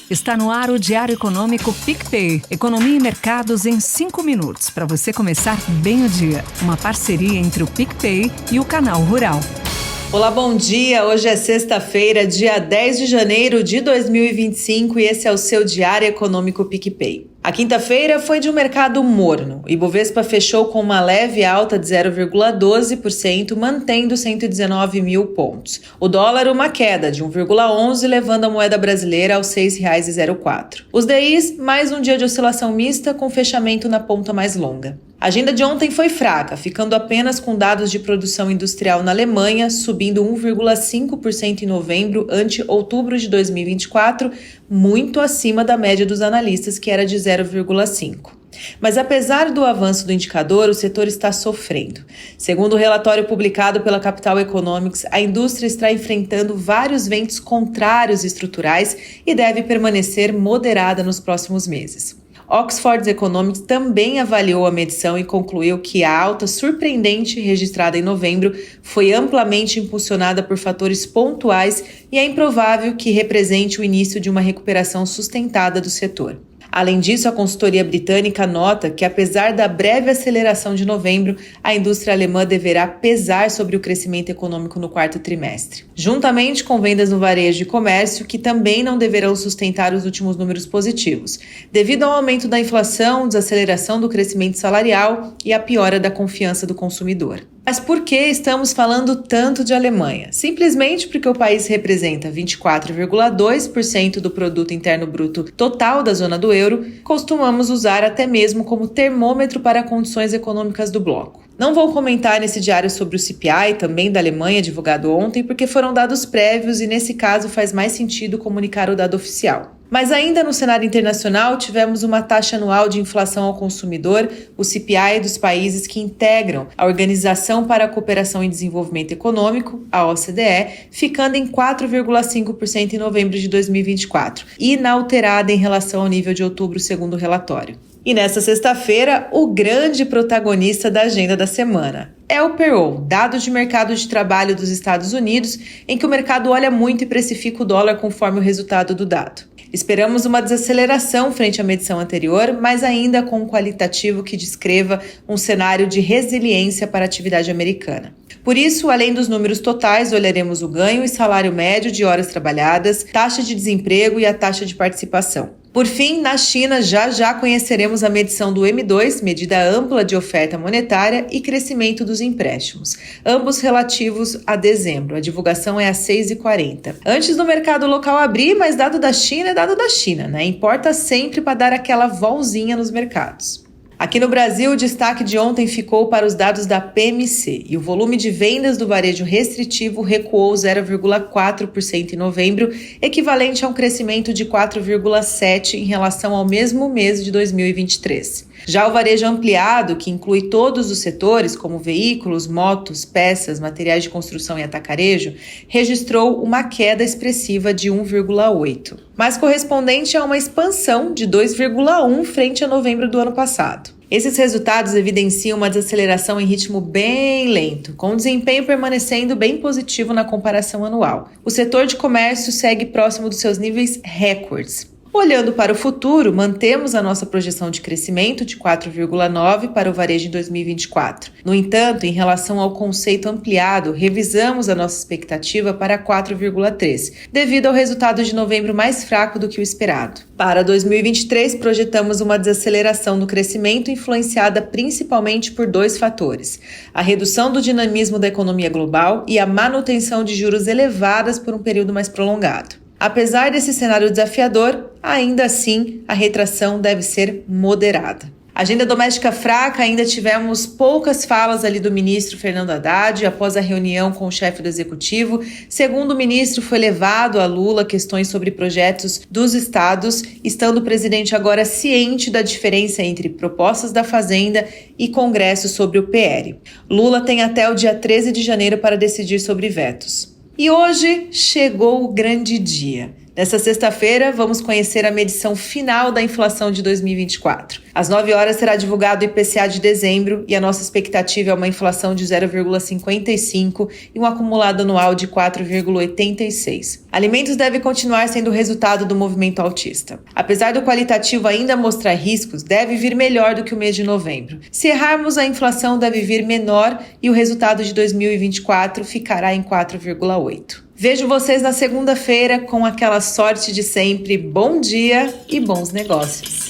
Está no ar o Diário Econômico PicPay. Economia e mercados em 5 minutos, para você começar bem o dia. Uma parceria entre o PicPay e o Canal Rural. Olá, bom dia! Hoje é sexta-feira, dia 10 de janeiro de 2025 e esse é o seu Diário Econômico PicPay. A quinta-feira foi de um mercado morno. O Ibovespa fechou com uma leve alta de 0,12%, mantendo 119 mil pontos. O dólar uma queda de 1,11%, levando a moeda brasileira aos R$ 6,04. Os DIs, mais um dia de oscilação mista com fechamento na ponta mais longa. A agenda de ontem foi fraca, ficando apenas com dados de produção industrial na Alemanha, subindo 1,5% em novembro ante outubro de 2024, muito acima da média dos analistas, que era de 0,5%. Mas apesar do avanço do indicador, o setor está sofrendo. Segundo o relatório publicado pela Capital Economics, a indústria está enfrentando vários ventos contrários estruturais e deve permanecer moderada nos próximos meses. Oxford Economics também avaliou a medição e concluiu que a alta surpreendente registrada em novembro foi amplamente impulsionada por fatores pontuais e é improvável que represente o início de uma recuperação sustentada do setor. Além disso, a consultoria britânica nota que, apesar da breve aceleração de novembro, a indústria alemã deverá pesar sobre o crescimento econômico no quarto trimestre, juntamente com vendas no varejo e comércio, que também não deverão sustentar os últimos números positivos, devido ao aumento da inflação, desaceleração do crescimento salarial e a piora da confiança do consumidor. Mas por que estamos falando tanto de Alemanha? Simplesmente porque o país representa 24,2% do produto interno bruto total da zona do euro, costumamos usar até mesmo como termômetro para condições econômicas do bloco. Não vou comentar nesse diário sobre o CPI, também da Alemanha, divulgado ontem, porque foram dados prévios e nesse caso faz mais sentido comunicar o dado oficial. Mas ainda no cenário internacional, tivemos uma taxa anual de inflação ao consumidor, o CPI dos países que integram a Organização para a Cooperação e Desenvolvimento Econômico, a OCDE, ficando em 4,5% em novembro de 2024, inalterada em relação ao nível de outubro, segundo o relatório. E nesta sexta-feira, o grande protagonista da agenda da semana é o payroll, dado de mercado de trabalho dos Estados Unidos, em que o mercado olha muito e precifica o dólar conforme o resultado do dado. Esperamos uma desaceleração frente à medição anterior, mas ainda com um qualitativo que descreva um cenário de resiliência para a atividade americana. Por isso, além dos números totais, olharemos o ganho e salário médio de horas trabalhadas, taxa de desemprego e a taxa de participação. Por fim, na China, já conheceremos a medição do M2, medida ampla de oferta monetária, e crescimento dos empréstimos, ambos relativos a dezembro. A divulgação é às 6h40. Antes do mercado local abrir, mas dado da China é dado da China, né? Importa sempre para dar aquela volzinha nos mercados. Aqui no Brasil, o destaque de ontem ficou para os dados da PMC e o volume de vendas do varejo restritivo recuou 0,4% em novembro, equivalente a um crescimento de 4,7% em relação ao mesmo mês de 2023. Já o varejo ampliado, que inclui todos os setores, como veículos, motos, peças, materiais de construção e atacarejo, registrou uma queda expressiva de 1,8%, mas correspondente a uma expansão de 2,1% frente a novembro do ano passado. Esses resultados evidenciam uma desaceleração em ritmo bem lento, com o desempenho permanecendo bem positivo na comparação anual. O setor de comércio segue próximo dos seus níveis recordes. Olhando para o futuro, mantemos a nossa projeção de crescimento de 4,9% para o varejo em 2024. No entanto, em relação ao conceito ampliado, revisamos a nossa expectativa para 4,3%, devido ao resultado de novembro mais fraco do que o esperado. Para 2023, projetamos uma desaceleração do crescimento influenciada principalmente por dois fatores: a redução do dinamismo da economia global e a manutenção de juros elevadas por um período mais prolongado. Apesar desse cenário desafiador, ainda assim, a retração deve ser moderada. Agenda doméstica fraca, ainda tivemos poucas falas ali do ministro Fernando Haddad após a reunião com o chefe do executivo. Segundo o ministro, foi levado a Lula questões sobre projetos dos estados, estando o presidente agora ciente da diferença entre propostas da Fazenda e Congresso sobre o PL. Lula tem até o dia 13 de janeiro para decidir sobre vetos. E hoje chegou o grande dia. Nessa sexta-feira, vamos conhecer a medição final da inflação de 2024. Às 9 horas será divulgado o IPCA de dezembro e a nossa expectativa é uma inflação de 0,55 e um acumulado anual de 4,86. Alimentos deve continuar sendo o resultado do movimento altista. Apesar do qualitativo ainda mostrar riscos, deve vir melhor do que o mês de novembro. Se errarmos, a inflação deve vir menor e o resultado de 2024 ficará em 4,8. Vejo vocês na segunda-feira com aquela sorte de sempre. Bom dia e bons negócios.